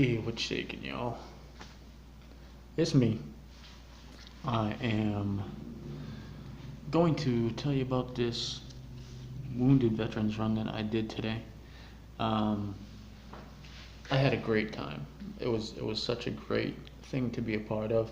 Hey, what's shaking, y'all? It's me. I am going to tell you about this wounded veterans run that I did today. Um, I had a great time. It was such a great thing to be a part of,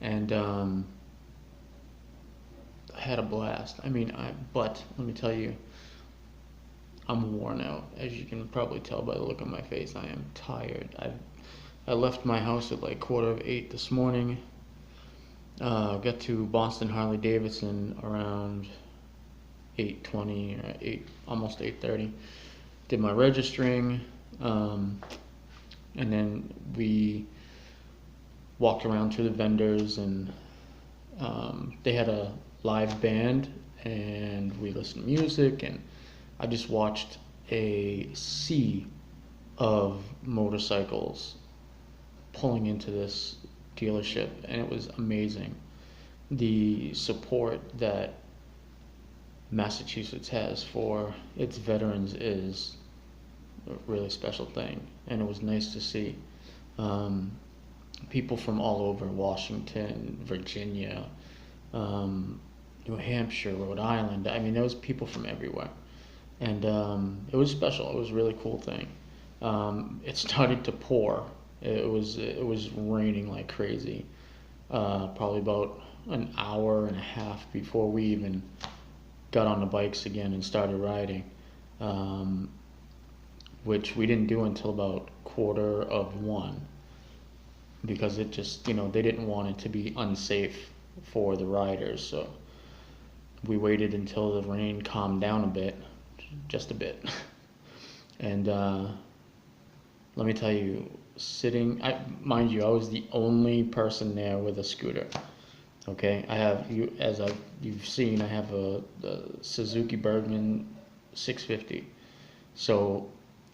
and I had a blast. But let me tell you, I'm worn out. As you can probably tell by the look on my face, I am tired. I left my house at like 7:45 this morning. Got to Boston Harley Davidson around 8:20 or 8, almost 8:30. Did my registering, um, and then we walked around to the vendors, and they had a live band, and we listened to music, and I just watched a sea of motorcycles pulling into this dealership, and it was amazing. The support that Massachusetts has for its veterans is a really special thing, and it was nice to see um, people from all over Washington, Virginia, um, New Hampshire, Rhode Island. I mean, there was people from everywhere, and it was special. It was a really cool thing. It started to pour. It was raining like crazy. Probably about an hour and a half before we even got on the bikes again and started riding, um, which we didn't do until about 1:15 because it just, they didn't want it to be unsafe for the riders. So we waited until the rain calmed down a bit, just a bit. And let me tell you, mind you, I was the only person there with a scooter. Okay, I have you've seen, I have the Suzuki Bergman 650. So,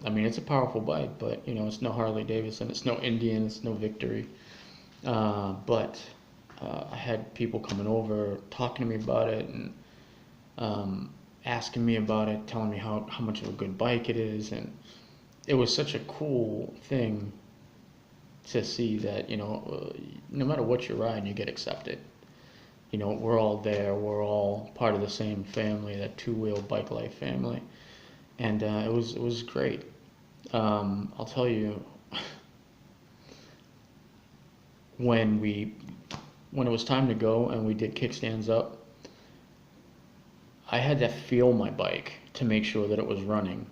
I mean, it's a powerful bike, but it's no Harley Davidson, it's no Indian, it's no Victory. But I had people coming over, talking to me about it, and asking me about it, telling me how much of a good bike it is, and it was such a cool thing to see that no matter what you ride, you get accepted. We're all there. We're all part of the same family, that two-wheel bike life family, and it was great. I'll tell you, when it was time to go and we did kickstands up, I had to feel my bike to make sure that it was running,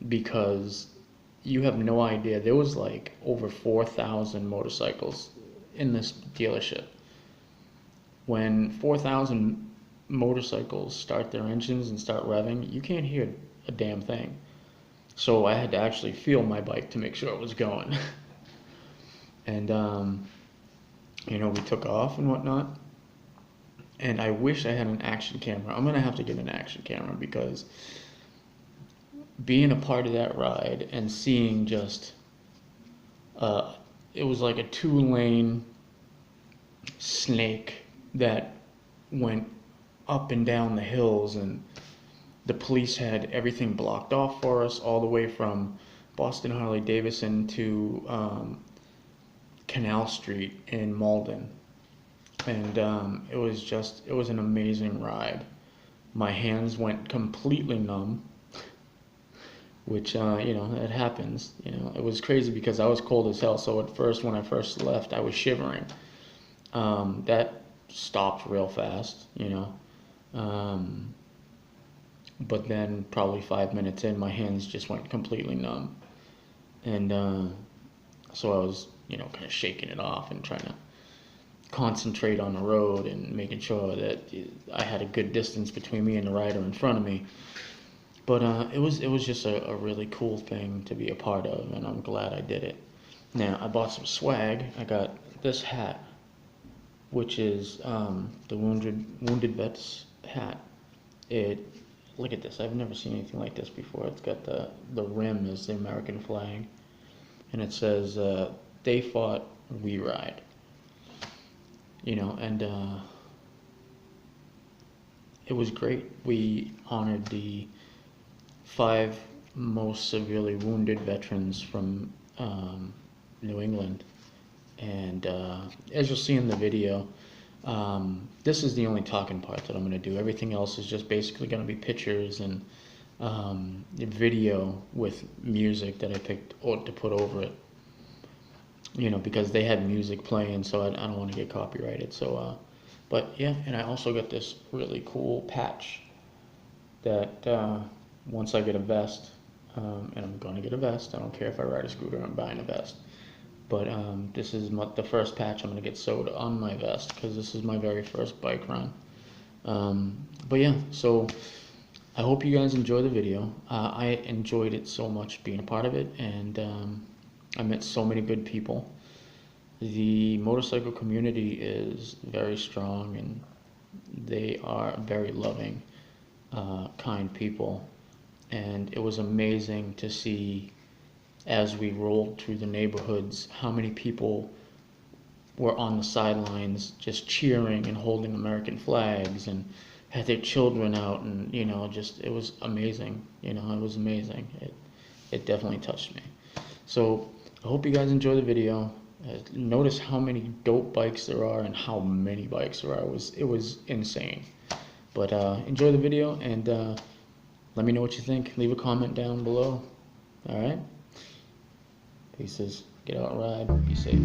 because you have no idea. There was like over 4,000 motorcycles in this dealership. When 4,000 motorcycles start their engines and start revving, you can't hear a damn thing. So I had to actually feel my bike to make sure it was going. And, we took off and whatnot. And I wish I had an action camera. I'm going to have to get an action camera, because being a part of that ride and seeing just, it was like a 2-lane snake that went up and down the hills, and the police had everything blocked off for us, all the way from Boston Harley Davidson to Canal Street in Malden. And it was an amazing ride. My hands went completely numb, which, it happens. It was crazy because I was cold as hell. So at first, when I first left, I was shivering. That stopped real fast, but then probably 5 minutes in, my hands just went completely numb. And so I was, kind of shaking it off and trying to concentrate on the road and making sure that I had a good distance between me and the rider in front of me. But it was just a really cool thing to be a part of, and I'm glad I did it. Now, I bought some swag. I got this hat, which is the Wounded Vets hat. Look at this. I've never seen anything like this before. It's got the rim is the American flag, and it says, "They fought, we ride." And it was great. We honored the 5 most severely wounded veterans from New England. And as you'll see in the video, this is the only talking part that I'm going to do. Everything else is just basically going to be pictures and video with music that I picked to put over it. You know, because they had music playing, so I don't want to get copyrighted. So, but yeah, and I also got this really cool patch that once I get a vest, and I'm going to get a vest. I don't care if I ride a scooter, I'm buying a vest. But this is the first patch I'm going to get sewed on my vest because this is my very first bike run. But yeah, so I hope you guys enjoy the video. I enjoyed it so much being a part of it, and I met so many good people. The motorcycle community is very strong, and they are very loving, kind people. And it was amazing to see, as we rolled through the neighborhoods, how many people were on the sidelines just cheering and holding American flags and had their children out, and you know, just it was amazing. You know, it was amazing. It definitely touched me. So I hope you guys enjoy the video. Notice how many dope bikes there are and how many bikes there are. It was insane. But enjoy the video, and let me know what you think. Leave a comment down below. All right. Pieces. Get out and ride. Be safe.